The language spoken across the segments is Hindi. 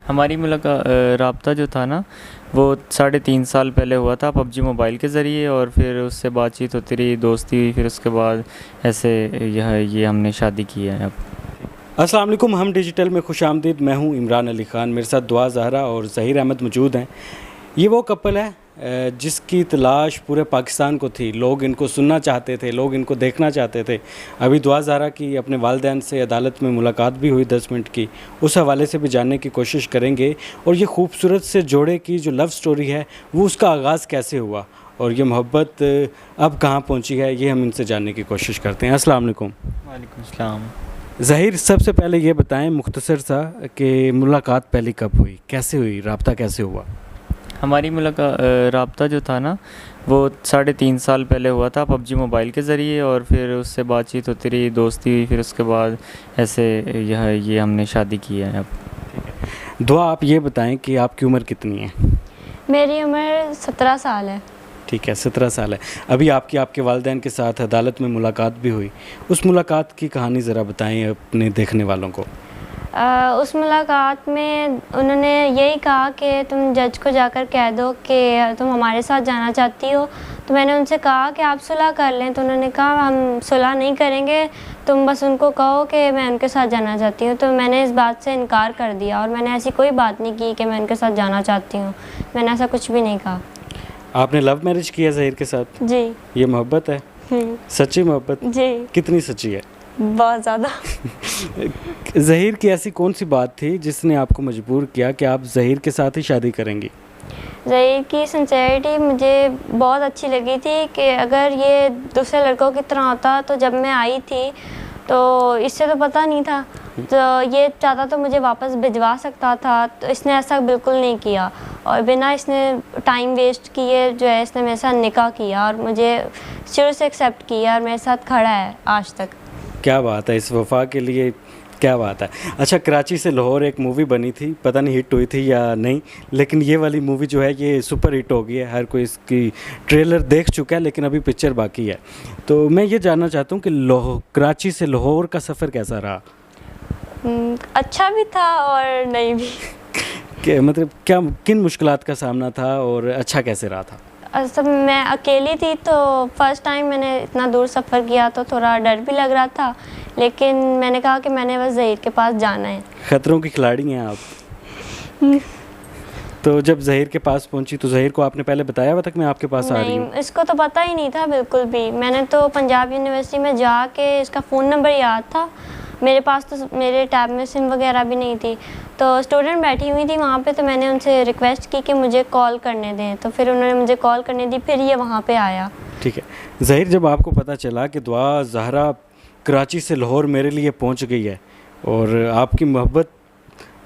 हमारी राब्ता जो था ना, वो 3.5 साल पहले हुआ था पबजी मोबाइल के ज़रिए, और फिर उससे बातचीत होती रही, दोस्ती हुई, फिर उसके बाद ऐसे ये हमने शादी की है अब। अस्सलाम वालेकुम, हम डिजिटल में खुशामदीद। मैं हूं इमरान अली ख़ान, मेरे साथ दुआ ज़हरा और ज़हीर अहमद मौजूद हैं। ये वो कपल है जिसकी तलाश पूरे पाकिस्तान को थी। लोग इनको सुनना चाहते थे, लोग इनको देखना चाहते थे। अभी दुआ ज़हरा की अपने वालिदैन से अदालत में मुलाकात भी हुई 10 मिनट की, उस हवाले से भी जानने की कोशिश करेंगे। और ये खूबसूरत से जोड़े की जो लव स्टोरी है वो उसका आगाज़ कैसे हुआ और ये मोहब्बत अब कहाँ पहुँची है, ये हम इनसे जानने की कोशिश करते हैं। अस्सलाम वालेकुम। वालेकुम सलाम। ज़हीर, सबसे पहले ये बताएं मुख्तसर सा कि मुलाकात पहली कब हुई, कैसे हुई, राब्ता कैसे हुआ? हमारी राब्ता जो था ना, वो 3.5 साल पहले हुआ था पबजी मोबाइल के ज़रिए, और फिर उससे बातचीत होती रही, दोस्ती हुई, फिर उसके बाद ऐसे ये हमने शादी की है अब। दुआ, आप ये बताएं कि आपकी उम्र कितनी है? मेरी उम्र 17 साल है। ठीक है, 17 साल है। अभी आपके वालिदैन के साथ अदालत में मुलाकात भी हुई, उस मुलाकात की कहानी ज़रा बताएं अपने देखने वालों को। उस मुलाकात में उन्होंने यही कहा कि तुम जज को जाकर कह दो कि तुम हमारे साथ जाना चाहती हो। तो मैंने उनसे कहा कि आप सुलह कर लें, तो उन्होंने कहा हम सुलह नहीं करेंगे, तुम बस उनको कहो कि मैं उनके साथ जाना चाहती हूँ। तो मैंने इस बात से इनकार कर दिया और मैंने ऐसी कोई बात नहीं की कि मैं उनके साथ जाना चाहती हूँ। मैंने ऐसा कुछ भी नहीं कहा। आपने लव मैरिज किया ज़हीर के साथ? जी। ये मोहब्बत है? सच्ची मोहब्बत? जी। कितनी सच्ची है? बहुत ज़्यादा। ज़हीर की ऐसी कौन सी बात थी जिसने आपको मजबूर किया कि आप ज़हीर के साथ ही शादी करेंगी? ज़हीर की सिंसेरिटी मुझे बहुत अच्छी लगी थी कि अगर ये दूसरे लड़कों की तरह होता तो जब मैं आई थी तो इससे तो पता नहीं था, तो ये चाहता तो मुझे वापस भिजवा सकता था, तो इसने ऐसा बिल्कुल नहीं किया और बिना इसने टाइम वेस्ट किए जो है इसने मेरे साथ निकाह किया और मुझे शुरू से एक्सेप्ट किया और मेरे साथ खड़ा है आज तक। क्या बात है, इस वफा के लिए क्या बात है। अच्छा, कराची से लाहौर एक मूवी बनी थी, पता नहीं हिट हुई थी या नहीं, लेकिन ये वाली मूवी जो है ये सुपर हिट हो गई है। हर कोई इसकी ट्रेलर देख चुका है, लेकिन अभी पिक्चर बाकी है। तो मैं ये जानना चाहता हूँ कि कराची से लाहौर का सफ़र कैसा रहा? अच्छा भी था और नहीं भी। मतलब क्या, किन मुश्किलात का सामना था और अच्छा कैसे रहा था? सब मैं अकेली थी तो फर्स्ट टाइम मैंने इतना दूर सफ़र किया तो थोड़ा डर भी लग रहा था, लेकिन मैंने कहा कि मैंने बस ज़हीर के पास जाना है। ख़तरों की खिलाड़ी हैं आप। तो जब ज़हीर के पास पहुंची तो ज़हीर को आपने पहले बताया हुआ था कि मैं आपके पास आ रही हूँ? नहीं, इसको तो पता ही नहीं था बिल्कुल भी। मैंने तो पंजाब यूनिवर्सिटी में जाके इसका फ़ोन नंबर याद था मेरे पास, तो मेरे टैब में सिम वगैरह भी नहीं थी, तो स्टूडेंट बैठी हुई थी वहाँ पे, तो मैंने उनसे रिक्वेस्ट की कि मुझे कॉल करने दें, तो फिर उन्होंने मुझे कॉल करने दी, फिर ये वहाँ पे आया। ठीक है ज़हीर, जब आपको पता चला कि दुआ ज़हरा कराची से लाहौर मेरे लिए पहुँच गई है और आपकी मोहब्बत,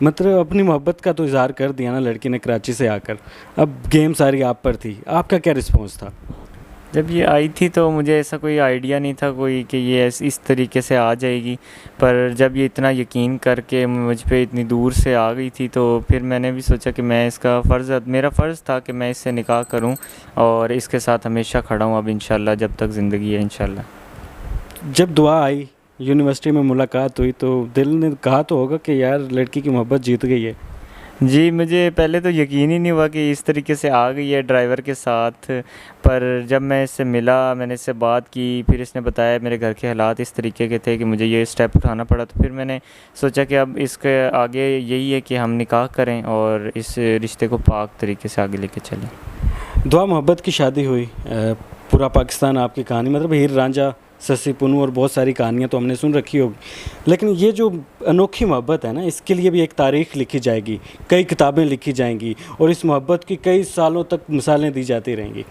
मतलब अपनी मोहब्बत का तो इज़हार कर दिया ना लड़की ने कराची से आकर, अब गेम सारी आप पर थी, आपका क्या रिस्पॉन्स था? जब ये आई थी तो मुझे ऐसा कोई आइडिया नहीं था कोई कि ये इस तरीके से आ जाएगी, पर जब ये इतना यकीन करके मुझ पे इतनी दूर से आ गई थी तो फिर मैंने भी सोचा कि मैं मेरा फ़र्ज़ था कि मैं इससे निकाह करूं और इसके साथ हमेशा खड़ा हूं अब इंशाल्लाह, जब तक ज़िंदगी है इंशाल्लाह। जब दुआ आई, यूनिवर्सिटी में मुलाकात हुई, तो दिल ने कहा तो होगा कि यार लड़की की मोहब्बत जीत गई है? जी, मुझे पहले तो यकीन ही नहीं हुआ कि इस तरीके से आ गई है ड्राइवर के साथ, पर जब मैं इससे मिला, मैंने इससे बात की, फिर इसने बताया मेरे घर के हालात इस तरीके के थे कि मुझे ये स्टेप उठाना पड़ा, तो फिर मैंने सोचा कि अब इसके आगे यही है कि हम निकाह करें और इस रिश्ते को पाक तरीके से आगे लेके चलें। दुआ, मोहब्बत की शादी हुई, पूरा पाकिस्तान आपकी कहानी, मतलब हीर रांझा, सस्सी पुन्नू और बहुत सारी कहानियाँ तो हमने सुन रखी होगी, लेकिन ये जो अनोखी मोहब्बत है ना, इसके लिए भी एक तारीख़ लिखी जाएगी, कई किताबें लिखी जाएंगी और इस मोहब्बत की कई सालों तक मिसालें दी जाती रहेंगी।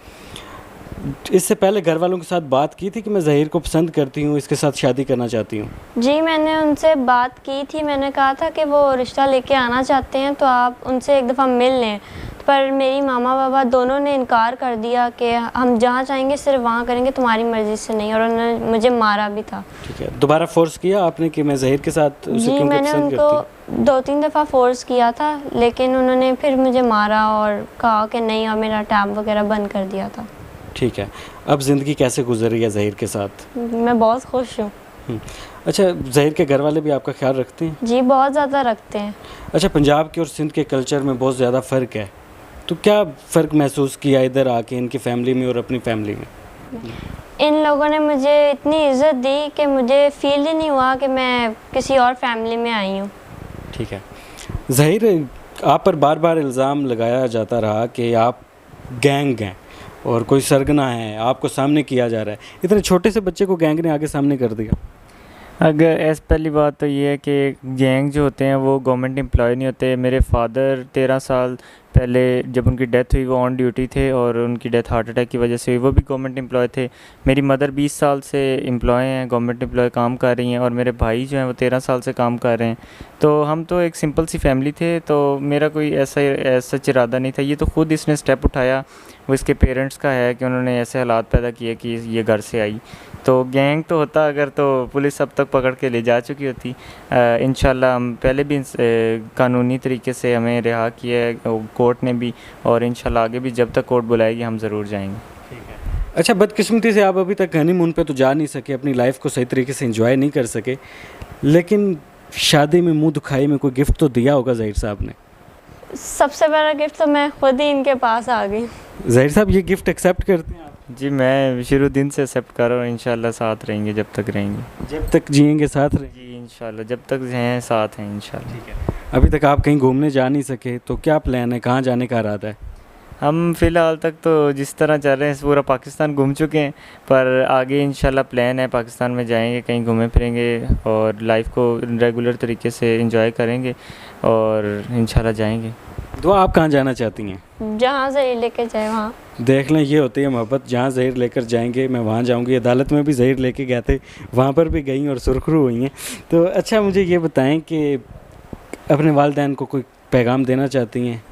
इससे पहले घर वालों के साथ बात की थी कि मैं ज़हीर को पसंद करती हूँ, इसके साथ शादी करना चाहती हूँ? जी, मैंने उनसे बात की थी। मैंने कहा था कि वो रिश्ता लेके आना चाहते हैं तो आप उनसे एक दफ़ा मिल लें, पर मेरी मामा बाबा दोनों ने इनकार कर दिया कि हम जहाँ चाहेंगे सिर्फ वहाँ करेंगे, तुम्हारी मर्ज़ी से नहीं, और उन्होंने मुझे मारा भी था। ठीक है, दोबारा फोर्स किया आपने कि मैं ज़हीर के साथ उसे जी, मैंने उनको 2-3 दफ़ा फोर्स किया था, लेकिन उन्होंने फिर मुझे मारा और कहा कि नहीं, और मेरा टैब वगैरह बंद कर दिया था। ठीक है, अब ज़िंदगी कैसे गुजर रही है ज़हीर के साथ? मैं बहुत खुश हूँ। अच्छा, ज़हीर के घर वाले भी आपका ख्याल रखते हैं? जी बहुत ज़्यादा रखते हैं। अच्छा, पंजाब के और सिंध के कल्चर में बहुत ज़्यादा फ़र्क है, तो क्या फ़र्क महसूस किया इधर आके इनकी फैमिली में और अपनी फैमिली में? इन लोगों ने मुझे इतनी इज़्ज़त दी कि मुझे फ़ील ही नहीं हुआ कि मैं किसी और फैमिली में आई हूँ। ठीक है। ज़हीर, आप पर बार बार इल्ज़ाम लगाया जाता रहा कि आप गैंग हैं और कोई सरगना है, आपको सामने किया जा रहा है। इतने छोटे से बच्चे को गैंग ने आगे सामने कर दिया। अगर ऐसे पहली बात तो ये है कि गैंग जो होते हैं वो गवर्नमेंट एम्प्लॉय नहीं होते। मेरे फादर 13 साल पहले जब उनकी डेथ हुई वो ऑन ड्यूटी थे और उनकी डेथ हार्ट अटैक की वजह से हुई, वो भी गवर्नमेंट एम्प्लॉय थे। मेरी मदर 20 साल से एम्प्लॉय हैं, गवर्नमेंट एम्प्लॉय काम कर रही हैं, और मेरे भाई जो हैं वो 13 साल से काम कर रहे हैं। तो हम तो एक सिंपल सी फैमिली थे, तो मेरा कोई ऐसा इरादा नहीं था। ये तो खुद इसने स्टेप उठाया, वो इसके पेरेंट्स का है कि उन्होंने ऐसे हालात पैदा किए कि ये घर से आई। तो गैंग तो होता अगर तो पुलिस अब तक पकड़ के ले जा चुकी होती। इंशाल्लाह हम पहले भी कानूनी तरीके से हमें रिहा किया है कोर्ट ने भी, और इंशाल्लाह आगे भी जब तक कोर्ट बुलाएगी हम ज़रूर जाएंगे। अच्छा, बदकिस्मती से आप अभी तक हनीमून पे तो जा नहीं सके, अपनी लाइफ को सही तरीके से एंजॉय नहीं कर सके, लेकिन शादी में मुंह दुखाई में कोई गिफ्ट तो दिया होगा ज़हीर साहब ने? सबसे बड़ा गिफ्ट तो मैं खुद ही इनके पास आ गई। ज़हीर साहब, ये गिफ्ट एक्सेप्ट करते हैं आप? जी मैं शुरू दिन से एक्सेप्ट कर रहा हूँ। इंशाल्लाह साथ रहेंगे जब तक रहेंगे। जब तक जिएंगे साथ रहेंगे? जी इंशाल्लाह जब तक हैं साथ हैं इंशाल्लाह। ठीक है। अभी तक आप कहीं घूमने जा नहीं सके, तो क्या प्लान है, कहाँ जाने का इरादा है? हम फ़िलहाल तक तो जिस तरह चल रहे हैं पूरा पाकिस्तान घूम चुके हैं, पर आगे इंशाल्लाह प्लान है पाकिस्तान में जाएंगे, कहीं घूमें फिरेंगे और लाइफ को रेगुलर तरीके से एंजॉय करेंगे और इंशाल्लाह जाएंगे। दुआ, आप कहाँ जाना चाहती हैं? जहाँ ज़हीर लेके जाए वहाँ। देख लें, ये होती है मोहब्बत। जहाँ ज़हीर लेकर जाएंगे मैं वहाँ जाऊँगी। अदालत में भी ज़हीर लेके गए थे, वहाँ पर भी गई और सुरखरू हुई हैं। तो अच्छा, मुझे ये बताएं कि अपने वालिदैन को कोई पैगाम देना चाहती हैं?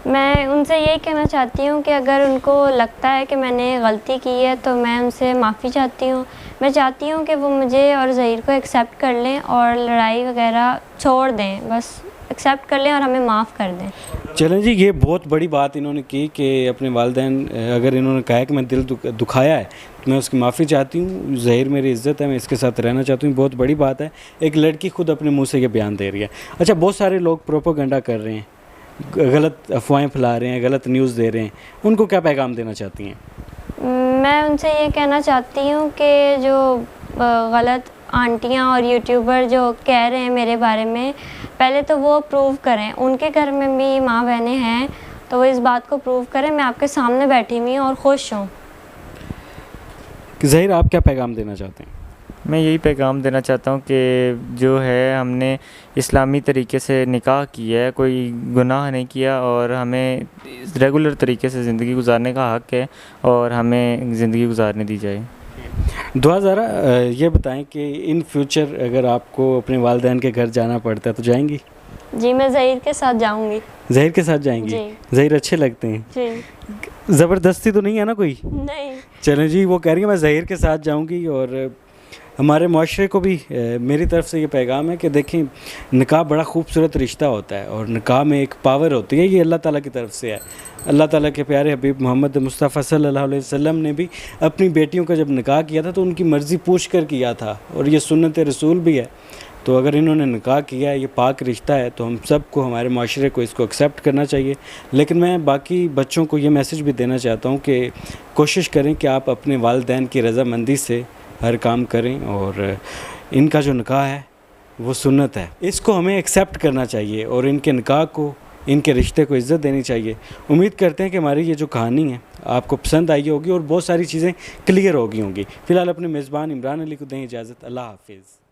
मैं उनसे यही कहना चाहती हूँ कि अगर उनको लगता है कि मैंने गलती की है तो मैं उनसे माफ़ी चाहती हूँ। मैं चाहती हूँ कि वो मुझे और ज़हीर को एक्सेप्ट कर लें और लड़ाई वगैरह छोड़ दें, बस एक्सेप्ट कर लें और हमें माफ़ कर दें। चलें जी, ये बहुत बड़ी बात इन्होंने की कि अपने वालिदैन, अगर इन्होंने कहा है कि मैं दिल दुखाया है तो मैं उसकी माफ़ी चाहती हूँ। ज़हीर मेरी इज़्ज़त है, मैं इसके साथ रहना चाहती हूँ। बहुत बड़ी बात है, एक लड़की खुद अपने मुँह से ये बयान दे रही है। अच्छा, बहुत सारे लोग प्रोपेगेंडा कर रहे हैं, गलत अफवाहें फैला रहे हैं, गलत न्यूज़ दे रहे हैं, उनको क्या पैगाम देना चाहती हैं? मैं उनसे ये कहना चाहती हूँ कि जो गलत आंटियाँ और यूट्यूबर जो कह रहे हैं मेरे बारे में, पहले तो वो प्रूव करें। उनके घर में भी माँ बहनें हैं तो वो इस बात को प्रूव करें। मैं आपके सामने बैठी हुई हूँ और खुश हूँ। ज़हीर, आप क्या पैगाम देना चाहते हैं? मैं यही पैगाम देना चाहता हूँ कि जो है हमने इस्लामी तरीके से निकाह किया है, कोई गुनाह नहीं किया और हमें रेगुलर तरीके से ज़िंदगी गुजारने का हक़ है और हमें ज़िंदगी गुजारने दी जाए। दुआ ज़रा ये बताएं कि इन फ्यूचर अगर आपको अपने वालिदैन के घर जाना पड़ता है तो जाएंगी? जी मैं ज़हीर के साथ जाऊँगी। ज़हीर के साथ जाएंगी? जी। ज़हीर अच्छे लगते हैं? जी। ज़बरदस्ती तो नहीं है ना कोई? नहीं। चलें जी, वो कह रही है मैं ज़हीर के साथ जाऊंगी। और हमारे माशरे को भी मेरी तरफ से ये पैगाम है कि देखें, निकाह बड़ा खूबसूरत रिश्ता होता है और निकाह में एक पावर होती है, ये अल्लाह ताला की तरफ से है। अल्लाह ताला के प्यारे हबीब मोहम्मद मुस्तफ़ा सल्लल्लाहु अलैहि वसल्लम ने भी अपनी बेटियों का जब निकाह किया था तो उनकी मर्ज़ी पूछ कर किया था और ये सुन्नत रसूल भी है। तो अगर इन्होंने निकाह किया है, ये पाक रिश्ता है, तो हम सबको, हमारे माशरे को इसको एक्सेप्ट करना चाहिए। लेकिन मैं बाकी बच्चों को ये मैसेज भी देना चाहता हूँ कि कोशिश करें कि आप अपने वालिदैन की रज़ामंदी से हर काम करें और इनका जो निकाह है वो सुन्नत है, इसको हमें एक्सेप्ट करना चाहिए और इनके निकाह को, इनके रिश्ते को इज़्ज़त देनी चाहिए। उम्मीद करते हैं कि हमारी ये जो कहानी है आपको पसंद आई होगी और बहुत सारी चीज़ें क्लियर हो गई होंगी। फ़िलहाल अपने मेज़बान इमरान अली को दें इजाज़त। अल्लाह हाफ़िज़।